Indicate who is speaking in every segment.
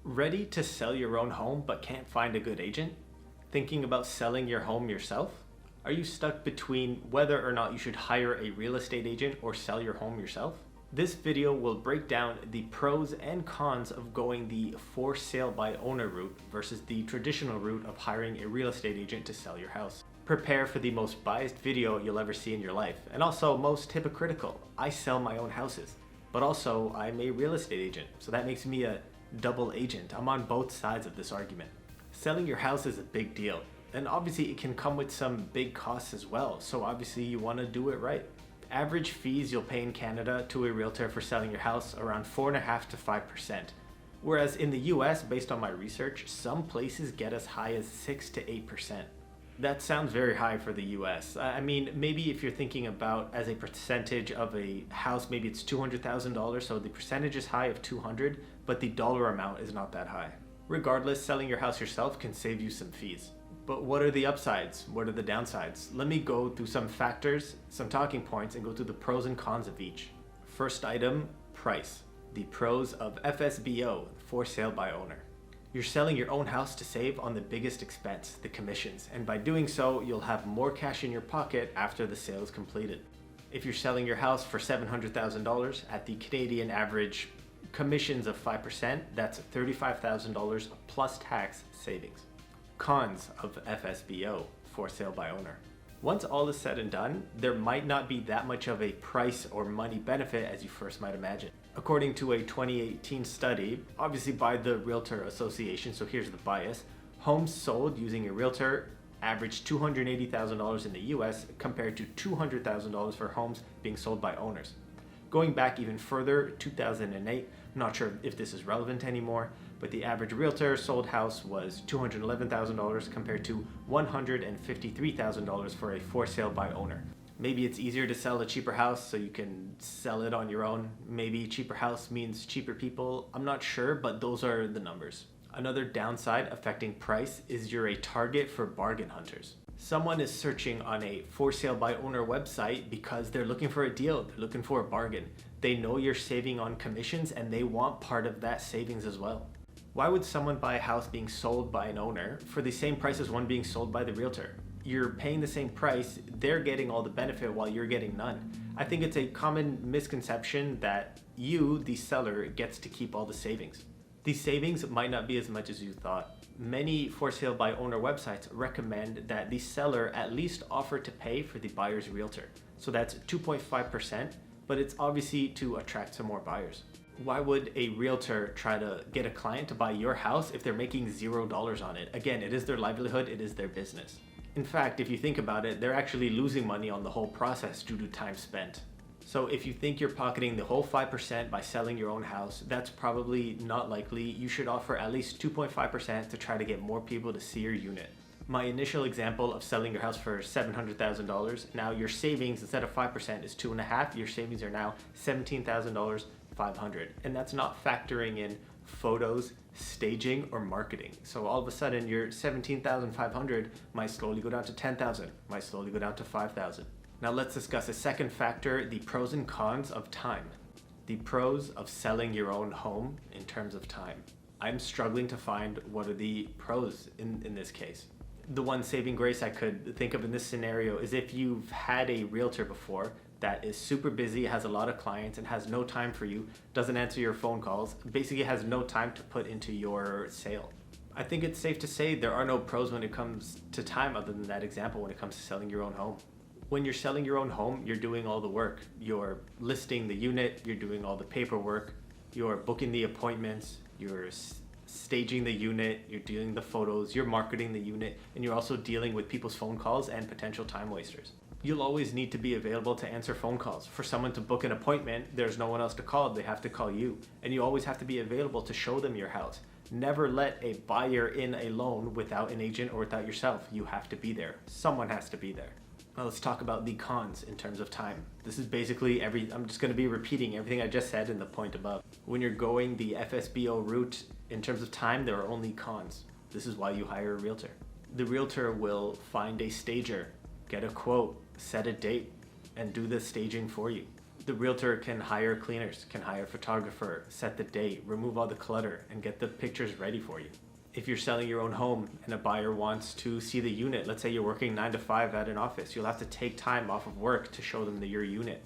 Speaker 1: Ready to sell your own home but can't find a good agent? Thinking about selling your home yourself? Are you stuck between whether or not you should hire a real estate agent or sell your home yourself? This video will break down the pros and cons of going the for sale by owner route versus the traditional route of hiring a real estate agent to sell your house. Prepare for the most biased video you'll ever see in your life, and also most hypocritical. I sell my own houses, but also I'm a real estate agent, so that makes me a double agent. I'm on both sides of this argument. Selling your house is a big deal, and obviously it can come with some big costs as well, so obviously you want to do it right. Average fees you'll pay in Canada to a realtor for selling your house around 4.5% to 5%, whereas in the US, based on my research, some places get as high as 6 to 8%. That sounds very high for the US. I mean, maybe if you're thinking about as a percentage of a house, maybe it's $200,000, so the percentage is high of 200, but the dollar amount is not that high. Regardless, selling your house yourself can save you some fees. But what are the upsides? What are the downsides? Let me go through some factors, some talking points, and go through the pros and cons of each. First item, price. The pros of FSBO, for sale by owner. You're selling your own house to save on the biggest expense, the commissions, and by doing so, you'll have more cash in your pocket after the sale is completed. If you're selling your house for $700,000 at the Canadian average commissions of 5%, that's $35,000 plus tax savings. Cons of FSBO, for sale by owner. Once all is said and done, there might not be that much of a price or money benefit as you first might imagine. According to a 2018 study, obviously by the Realtor Association, so here's the bias, homes sold using a realtor averaged $280,000 in the US compared to $200,000 for homes being sold by owners. Going back even further, 2008, I'm not sure if this is relevant anymore, but the average realtor sold house was $211,000 compared to $153,000 for a for sale by owner. Maybe it's easier to sell a cheaper house so you can sell it on your own. Maybe cheaper house means cheaper people. I'm not sure, but those are the numbers. Another downside affecting price is you're a target for bargain hunters. Someone is searching on a for sale by owner website because they're looking for a deal, they're looking for a bargain. They know you're saving on commissions and they want part of that savings as well. Why would someone buy a house being sold by an owner for the same price as one being sold by the realtor? You're paying the same price, they're getting all the benefit while you're getting none. I think it's a common misconception that you, the seller, gets to keep all the savings. These savings might not be as much as you thought. Many for sale by owner websites recommend that the seller at least offer to pay for the buyer's realtor. So that's 2.5%, but it's obviously to attract some more buyers. Why would a realtor try to get a client to buy your house if they're making $0 on it? Again, it is their livelihood, it is their business. In fact, if you think about it, they're actually losing money on the whole process due to time spent. So if you think you're pocketing the whole 5% by selling your own house, that's probably not likely. You should offer at least 2.5% to try to get more people to see your unit. My initial example of selling your house for $700,000, now your savings instead of 5% is 2.5%, your savings are now $17,500. And that's not factoring in photos, staging, or marketing. So all of a sudden your $17,500 might slowly go down to $10,000, might slowly go down to $5,000. Now let's discuss a second factor, the pros and cons of time. The pros of selling your own home in terms of time. I'm struggling to find what are the pros in this case. The one saving grace I could think of in this scenario is if you've had a realtor before that is super busy, has a lot of clients, and has no time for you, doesn't answer your phone calls, basically has no time to put into your sale. I think it's safe to say there are no pros when it comes to time other than that example when it comes to selling your own home. When you're selling your own home, you're doing all the work. You're listing the unit, you're doing all the paperwork, you're booking the appointments, you're staging the unit, you're doing the photos, you're marketing the unit, and you're also dealing with people's phone calls and potential time wasters. You'll always need to be available to answer phone calls. For someone to book an appointment, there's no one else to call, they have to call you. And you always have to be available to show them your house. Never let a buyer in alone without an agent or without yourself. You have to be there. Someone has to be there. Now let's talk about the cons in terms of time. This is basically I'm just going to be repeating everything I just said in the point above. When you're going the FSBO route, in terms of time, there are only cons. This is why you hire a realtor. The realtor will find a stager, get a quote, set a date, and do the staging for you. The realtor can hire cleaners, can hire a photographer, set the date, remove all the clutter, and get the pictures ready for you. If you're selling your own home and a buyer wants to see the unit, let's say you're working 9 to 5 at an office, you'll have to take time off of work to show them your unit.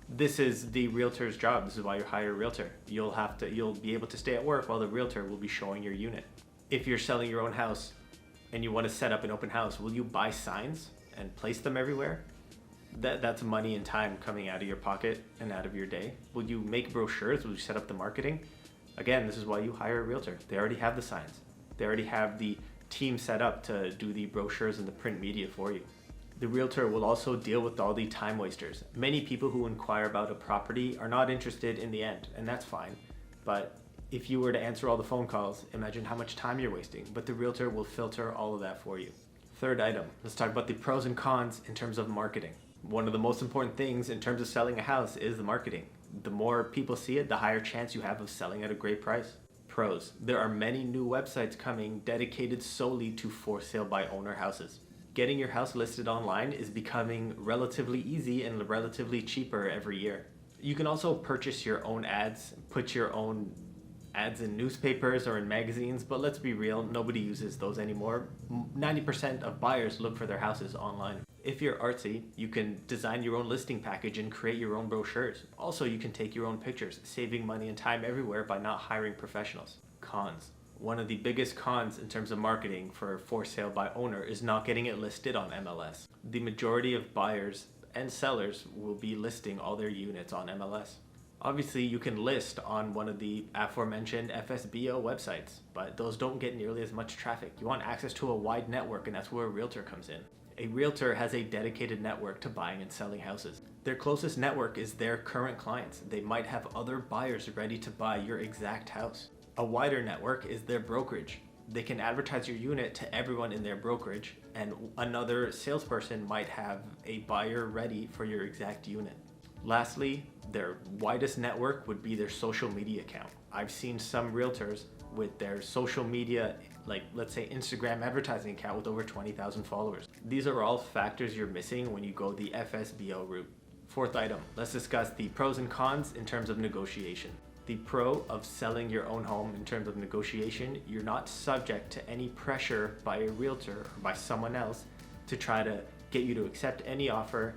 Speaker 1: This is the realtor's job. This is why you hire a realtor. You'll be able to stay at work while the realtor will be showing your unit. If you're selling your own house and you want to set up an open house, will you buy signs and place them everywhere? That's money and time coming out of your pocket and out of your day. Will you make brochures? Will you set up the marketing? Again, this is why you hire a realtor. They already have the signs. They already have the team set up to do the brochures and the print media for you. The realtor will also deal with all the time wasters. Many people who inquire about a property are not interested in the end, and that's fine. But if you were to answer all the phone calls, imagine how much time you're wasting. But the realtor will filter all of that for you. Third item, let's talk about the pros and cons in terms of marketing. One of the most important things in terms of selling a house is the marketing. The more people see it, the higher chance you have of selling at a great price. Pros, there are many new websites coming dedicated solely to for sale by owner houses. Getting your house listed online is becoming relatively easy and relatively cheaper every year. You can also purchase your own ads, put your own ads in newspapers or in magazines, but let's be real, nobody uses those anymore. 90% of buyers look for their houses online. If you're artsy, you can design your own listing package and create your own brochures. Also, you can take your own pictures, saving money and time everywhere by not hiring professionals. Cons. One of the biggest cons in terms of marketing for sale by owner is not getting it listed on MLS. The majority of buyers and sellers will be listing all their units on MLS. Obviously, you can list on one of the aforementioned FSBO websites, but those don't get nearly as much traffic. You want access to a wide network, and that's where a realtor comes in. A realtor has a dedicated network to buying and selling houses. Their closest network is their current clients. They might have other buyers ready to buy your exact house. A wider network is their brokerage. They can advertise your unit to everyone in their brokerage, and another salesperson might have a buyer ready for your exact unit. Lastly, their widest network would be their social media account. I've seen some realtors with their social media, like let's say Instagram advertising account with over 20,000 followers. These are all factors you're missing when you go the FSBO route. Fourth item, let's discuss the pros and cons in terms of negotiation. The pro of selling your own home in terms of negotiation, you're not subject to any pressure by a realtor or by someone else to try to get you to accept any offer,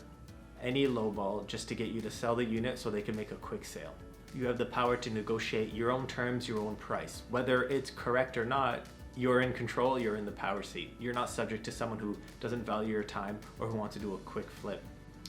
Speaker 1: any lowball, just to get you to sell the unit so they can make a quick sale. You have the power to negotiate your own terms, your own price. Whether it's correct or not, you're in control, you're in the power seat. You're not subject to someone who doesn't value your time or who wants to do a quick flip.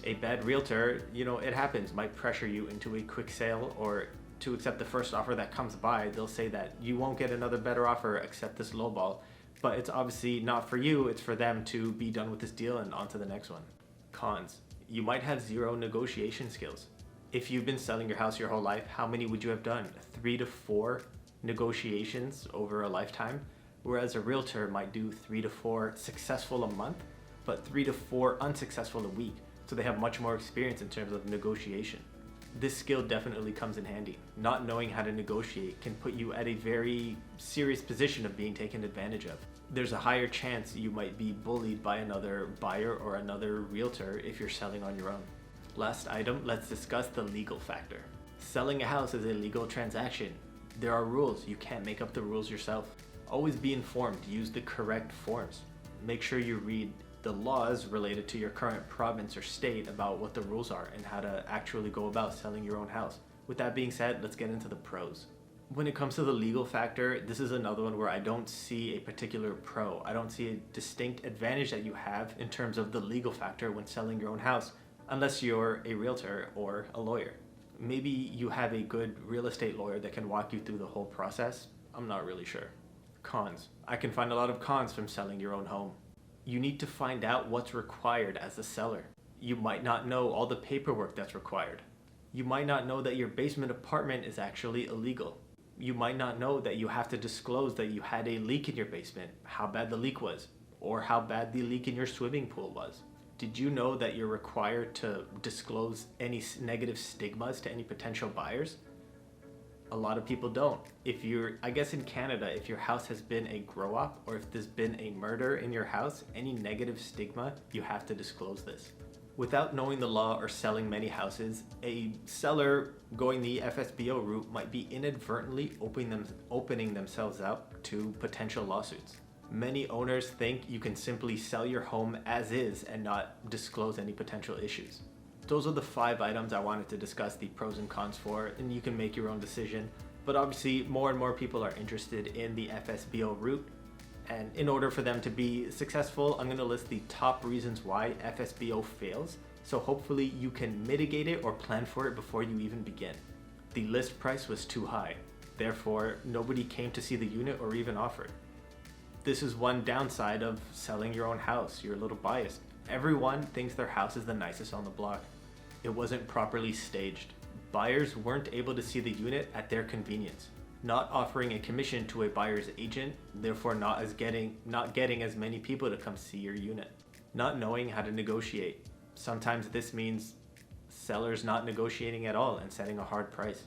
Speaker 1: A bad realtor, it happens, might pressure you into a quick sale or to accept the first offer that comes by. They'll say that you won't get another better offer, accept this lowball. But it's obviously not for you, it's for them to be done with this deal and on to the next one. Cons. You might have zero negotiation skills. If you've been selling your house your whole life, how many would you have done? 3 to 4 negotiations over a lifetime? Whereas a realtor might do 3 to 4 successful a month, but 3 to 4 unsuccessful a week. So they have much more experience in terms of negotiation. This skill definitely comes in handy. Not knowing how to negotiate can put you at a very serious position of being taken advantage of. There's a higher chance you might be bullied by another buyer or another realtor if you're selling on your own. Last item, let's discuss the legal factor. Selling a house is a legal transaction. There are rules. You can't make up the rules yourself. Always be informed. Use the correct forms. Make sure you read the laws related to your current province or state about what the rules are and how to actually go about selling your own house. With that being said, let's get into the pros. When it comes to the legal factor, this is another one where I don't see a particular pro. I don't see a distinct advantage that you have in terms of the legal factor when selling your own house, unless you're a realtor or a lawyer. Maybe you have a good real estate lawyer that can walk you through the whole process. I'm not really sure. Cons. I can find a lot of cons from selling your own home. You need to find out what's required as a seller. You might not know all the paperwork that's required. You might not know that your basement apartment is actually illegal. You might not know that you have to disclose that you had a leak in your basement, how bad the leak was, or how bad the leak in your swimming pool was. Did you know that you're required to disclose any negative stigmas to any potential buyers? A lot of people don't. I guess in Canada, if your house has been a grow up or if there's been a murder in your house, any negative stigma, you have to disclose this. Without knowing the law or selling many houses, a seller going the FSBO route might be inadvertently opening themselves up to potential lawsuits. Many owners think you can simply sell your home as is and not disclose any potential issues. Those are the 5 items I wanted to discuss the pros and cons for, and you can make your own decision. But obviously more and more people are interested in the FSBO route, and in order for them to be successful, I'm going to list the top reasons why FSBO fails, so hopefully you can mitigate it or plan for it before you even begin. The list price was too high, therefore nobody came to see the unit or even offered. This is one downside of selling your own house. You're a little biased. Everyone thinks their house is the nicest on the block. It wasn't properly staged. Buyers weren't able to see the unit at their convenience. Not offering a commission to a buyer's agent, therefore not getting as many people to come see your unit. Not knowing how to negotiate. Sometimes this means sellers not negotiating at all and setting a hard price.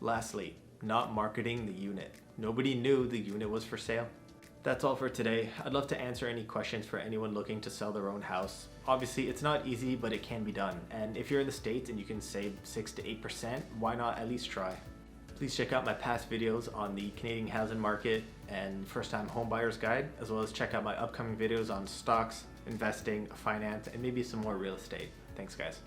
Speaker 1: Lastly, not marketing the unit. Nobody knew the unit was for sale. That's all for today. I'd love to answer any questions for anyone looking to sell their own house. Obviously, it's not easy, but it can be done. And if you're in the States and you can save 6 to 8%, why not at least try? Please check out my past videos on the Canadian housing market and first-time home buyer's guide, as well as check out my upcoming videos on stocks, investing, finance, and maybe some more real estate. Thanks, guys.